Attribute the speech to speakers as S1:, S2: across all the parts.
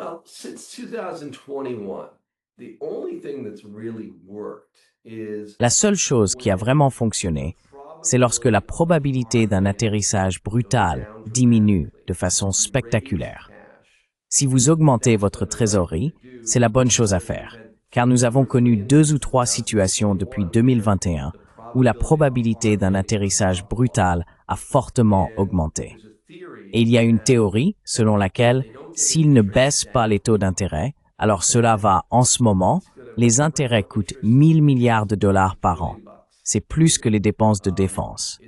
S1: Well, since 2021, the only thing that's really worked is
S2: La seule chose qui a vraiment fonctionné, c'est lorsque la probabilité d'un atterrissage brutal diminue de façon spectaculaire. Si vous augmentez votre trésorerie, c'est la bonne chose à faire, car nous avons connu 2 ou 3 situations depuis 2021 où la probabilité d'un atterrissage brutal a fortement augmenté. Et il y a une théorie selon laquelle, s'ils ne baissent pas les taux d'intérêt, alors cela va, en ce moment, les intérêts coûtent 1000 milliards de dollars par an. C'est plus que les dépenses de défense.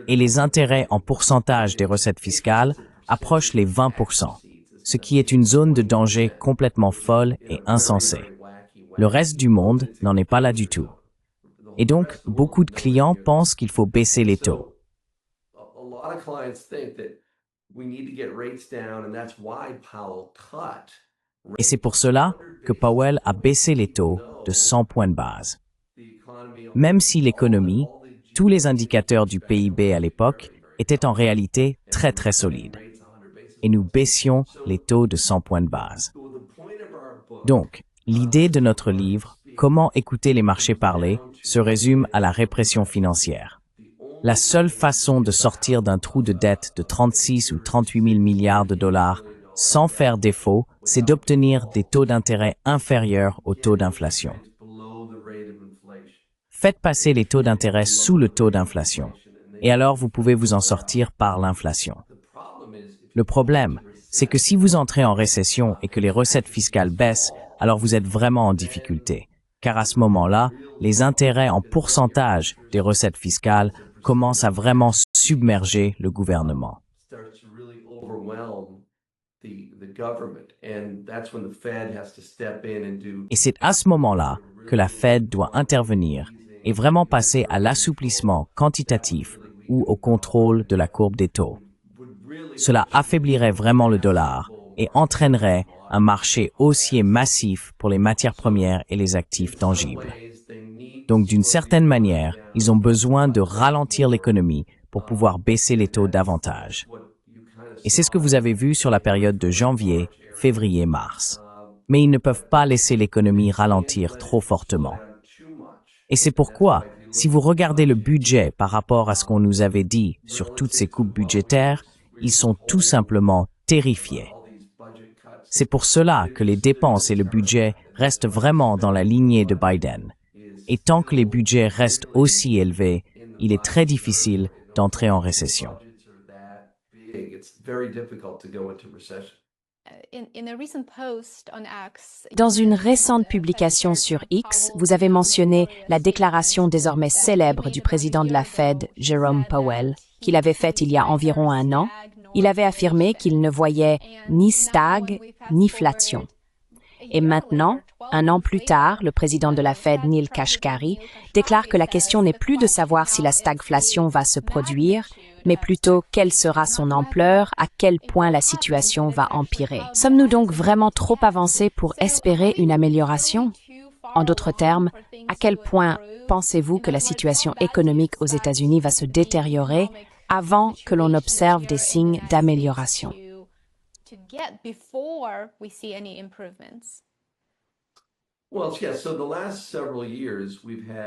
S2: Et les intérêts en pourcentage des recettes fiscales approchent les 20%, ce qui est une zone de danger complètement folle et insensée. Le reste du monde n'en est pas là du tout. Et donc, beaucoup de clients pensent qu'il faut baisser les taux. Et c'est pour cela que Powell a baissé les taux de 100 points de base. Même si l'économie, tous les indicateurs du PIB à l'époque étaient en réalité très très solides. Et nous baissions les taux de 100 points de base. Donc, l'idée de notre livre, Comment écouter les marchés parler, se résume à la répression financière. La seule façon de sortir d'un trou de dette de 36 ou 38 000 milliards de dollars sans faire défaut, c'est d'obtenir des taux d'intérêt inférieurs aux taux d'inflation. Faites passer les taux d'intérêt sous le taux d'inflation, et alors vous pouvez vous en sortir par l'inflation. Le problème, c'est que si vous entrez en récession et que les recettes fiscales baissent, alors vous êtes vraiment en difficulté, car à ce moment-là, les intérêts en pourcentage des recettes fiscales commencent à vraiment submerger le gouvernement. Et c'est à ce moment-là que la Fed doit intervenir et vraiment passer à l'assouplissement quantitatif ou au contrôle de la courbe des taux. Cela affaiblirait vraiment le dollar et entraînerait un marché haussier massif pour les matières premières et les actifs tangibles. Donc, d'une certaine manière, ils ont besoin de ralentir l'économie pour pouvoir baisser les taux davantage. Et c'est ce que vous avez vu sur la période de janvier, février, mars. Mais ils ne peuvent pas laisser l'économie ralentir trop fortement. Et c'est pourquoi, si vous regardez le budget par rapport à ce qu'on nous avait dit sur toutes ces coupes budgétaires, ils sont tout simplement terrifiés. C'est pour cela que les dépenses et le budget restent vraiment dans la lignée de Biden. Et tant que les budgets restent aussi élevés, il est très difficile d'entrer en récession.
S3: Dans une récente publication sur X, vous avez mentionné la déclaration désormais célèbre du président de la Fed, Jerome Powell, qu'il avait faite il y a environ un an. Il avait affirmé qu'il ne voyait ni stag ni flation. Et maintenant, un an plus tard, le président de la Fed, Neil Kashkari, déclare que la question n'est plus de savoir si la stagflation va se produire, mais plutôt quelle sera son ampleur, à quel point la situation va empirer. Sommes-nous donc vraiment trop avancés pour espérer une amélioration? En d'autres termes, à quel point pensez-vous que la situation économique aux États-Unis va se détériorer avant que l'on observe des signes d'amélioration?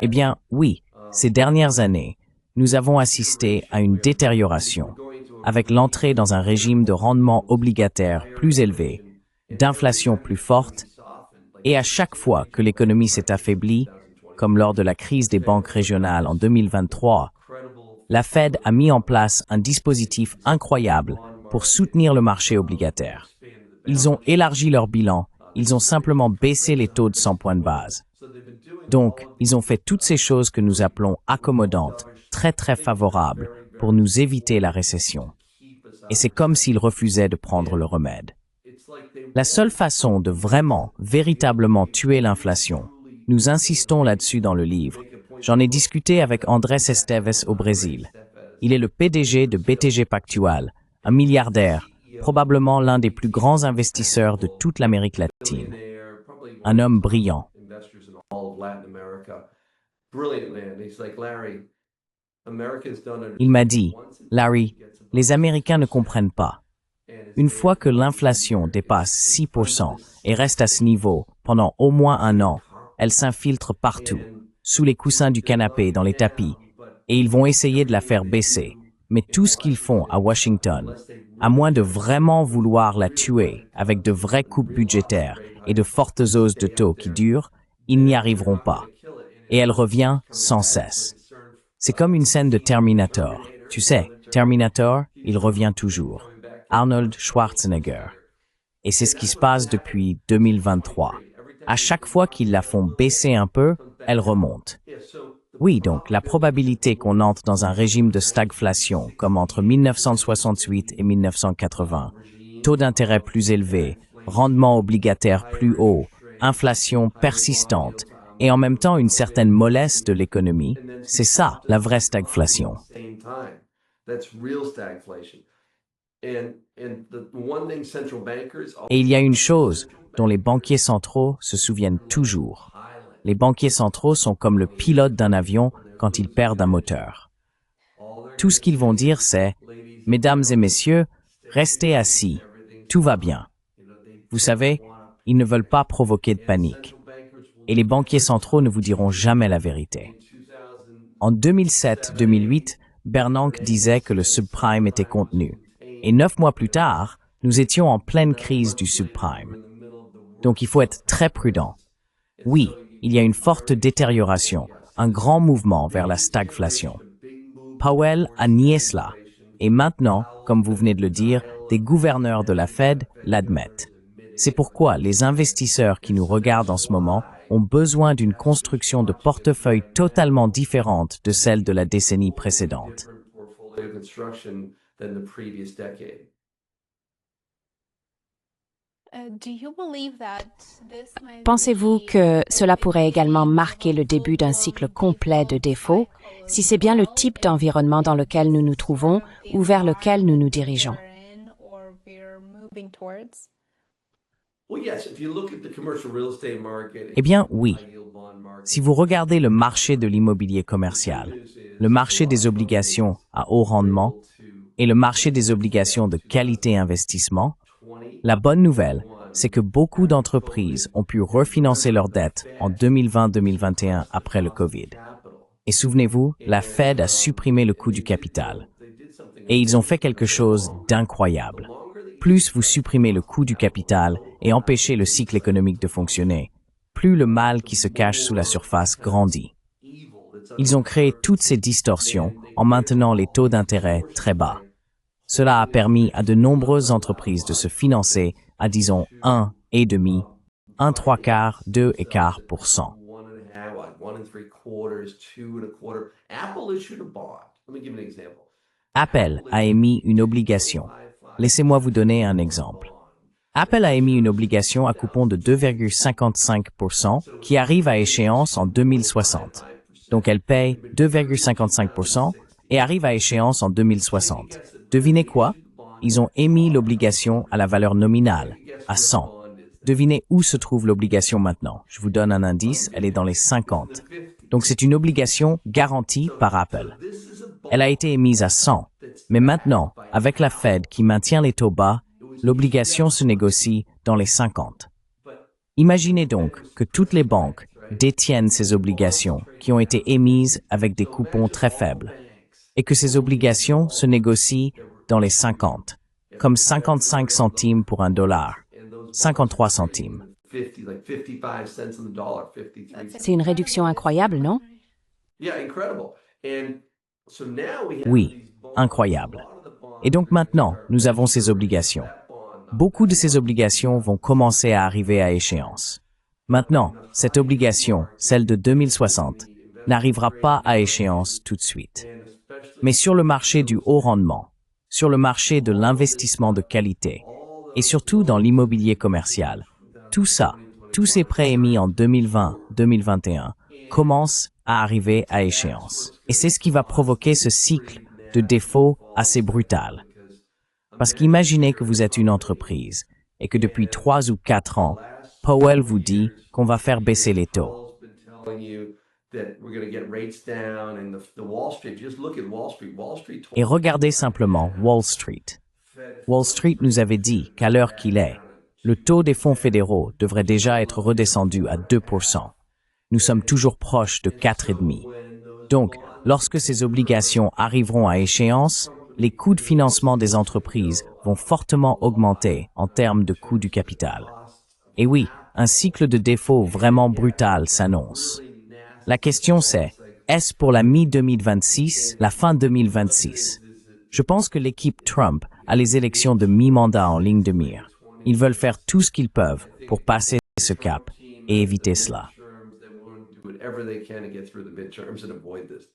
S2: Eh bien, oui, ces dernières années, nous avons assisté à une détérioration, avec l'entrée dans un régime de rendement obligataire plus élevé, d'inflation plus forte, et à chaque fois que l'économie s'est affaiblie, comme lors de la crise des banques régionales en 2023, la Fed a mis en place un dispositif incroyable pour soutenir le marché obligataire. Ils ont élargi leur bilan, ils ont simplement baissé les taux de 100 points de base. Donc, ils ont fait toutes ces choses que nous appelons accommodantes, très favorables, pour nous éviter la récession. Et c'est comme s'ils refusaient de prendre le remède. La seule façon de vraiment, véritablement tuer l'inflation, nous insistons là-dessus dans le livre. J'en ai discuté avec Andrés Esteves au Brésil. Il est le PDG de BTG Pactual, un milliardaire, probablement l'un des plus grands investisseurs de toute l'Amérique latine. Un homme brillant. Il m'a dit, Larry, les Américains ne comprennent pas. Une fois que l'inflation dépasse 6% et reste à ce niveau pendant au moins un an, elle s'infiltre partout, sous les coussins du canapé, dans les tapis, et ils vont essayer de la faire baisser. Mais tout ce qu'ils font à Washington, à moins de vraiment vouloir la tuer avec de vraies coupes budgétaires et de fortes hausses de taux qui durent, ils n'y arriveront pas. Et elle revient sans cesse. C'est comme une scène de Terminator. Tu sais, Terminator, il revient toujours. Arnold Schwarzenegger. Et c'est ce qui se passe depuis 2023. À chaque fois qu'ils la font baisser un peu, elle remonte. Oui, donc la probabilité qu'on entre dans un régime de stagflation comme entre 1968 et 1980, taux d'intérêt plus élevé, rendement obligataire plus haut, inflation persistante et en même temps une certaine mollesse de l'économie, c'est ça la vraie stagflation. Et il y a une chose dont les banquiers centraux se souviennent toujours. Les banquiers centraux sont comme le pilote d'un avion quand ils perdent un moteur. Tout ce qu'ils vont dire, c'est « Mesdames et messieurs, restez assis, tout va bien ». Vous savez, ils ne veulent pas provoquer de panique. Et les banquiers centraux ne vous diront jamais la vérité. En 2007-2008, Bernanke disait que le subprime était contenu. Et 9 mois plus tard, nous étions en pleine crise du subprime. Donc il faut être très prudent. Oui, il y a une forte détérioration, un grand mouvement vers la stagflation. Powell a nié cela. Et maintenant, comme vous venez de le dire, des gouverneurs de la Fed l'admettent. C'est pourquoi les investisseurs qui nous regardent en ce moment ont besoin d'une construction de portefeuille totalement différente de celle de la décennie précédente.
S3: Pensez-vous que cela pourrait également marquer le début d'un cycle complet de défauts, si c'est bien le type d'environnement dans lequel nous nous trouvons ou vers lequel nous nous dirigeons?
S2: Eh bien, oui. Si vous regardez le marché de l'immobilier commercial, le marché des obligations à haut rendement et le marché des obligations de qualité investissement, la bonne nouvelle, c'est que beaucoup d'entreprises ont pu refinancer leurs dettes en 2020-2021 après le COVID. Et souvenez-vous, la Fed a supprimé le coût du capital. Et ils ont fait quelque chose d'incroyable. Plus vous supprimez le coût du capital et empêchez le cycle économique de fonctionner, plus le mal qui se cache sous la surface grandit. Ils ont créé toutes ces distorsions en maintenant les taux d'intérêt très bas. Cela a permis à de nombreuses entreprises de se financer à, disons, 1,5, 1,75, 2,25%. Apple a émis une obligation. Laissez-moi vous donner un exemple. Apple a émis une obligation à coupon de 2,55% qui arrive à échéance en 2060. Donc elle paye 2,55% et arrive à échéance en 2060. Devinez quoi? Ils ont émis l'obligation à la valeur nominale, à 100. Devinez où se trouve l'obligation maintenant. Je vous donne un indice, elle est dans les 50. Donc c'est une obligation garantie par Apple. Elle a été émise à 100. Mais maintenant, avec la Fed qui maintient les taux bas, l'obligation se négocie dans les 50. Imaginez donc que toutes les banques détiennent ces obligations qui ont été émises avec des coupons très faibles et que ces obligations se négocient dans les 50, comme 55 centimes pour un dollar, 53 centimes.
S3: C'est une réduction incroyable, non?
S2: Oui, incroyable. Et donc maintenant, nous avons ces obligations. Beaucoup de ces obligations vont commencer à arriver à échéance. Maintenant, cette obligation, celle de 2060, n'arrivera pas à échéance tout de suite. Mais sur le marché du haut rendement, sur le marché de l'investissement de qualité, et surtout dans l'immobilier commercial, tout ça, tous ces prêts émis en 2020-2021, commencent à arriver à échéance. Et c'est ce qui va provoquer ce cycle de défaut assez brutal. Parce qu'imaginez que vous êtes une entreprise et que depuis 3 ou 4 ans, Powell vous dit qu'on va faire baisser les taux. Et regardez simplement Wall Street. Wall Street nous avait dit qu'à l'heure qu'il est, le taux des fonds fédéraux devrait déjà être redescendu à 2%. Nous sommes toujours proches de 4,5%. Donc, lorsque ces obligations arriveront à échéance, les coûts de financement des entreprises vont fortement augmenter en termes de coût du capital. Et oui, un cycle de défaut vraiment brutal s'annonce. La question c'est, est-ce pour la mi-2026, la fin 2026? Je pense que l'équipe Trump a les élections de mi-mandat en ligne de mire. Ils veulent faire tout ce qu'ils peuvent pour passer ce cap et éviter cela.
S1: Whatever they can to get through the midterms and avoid this.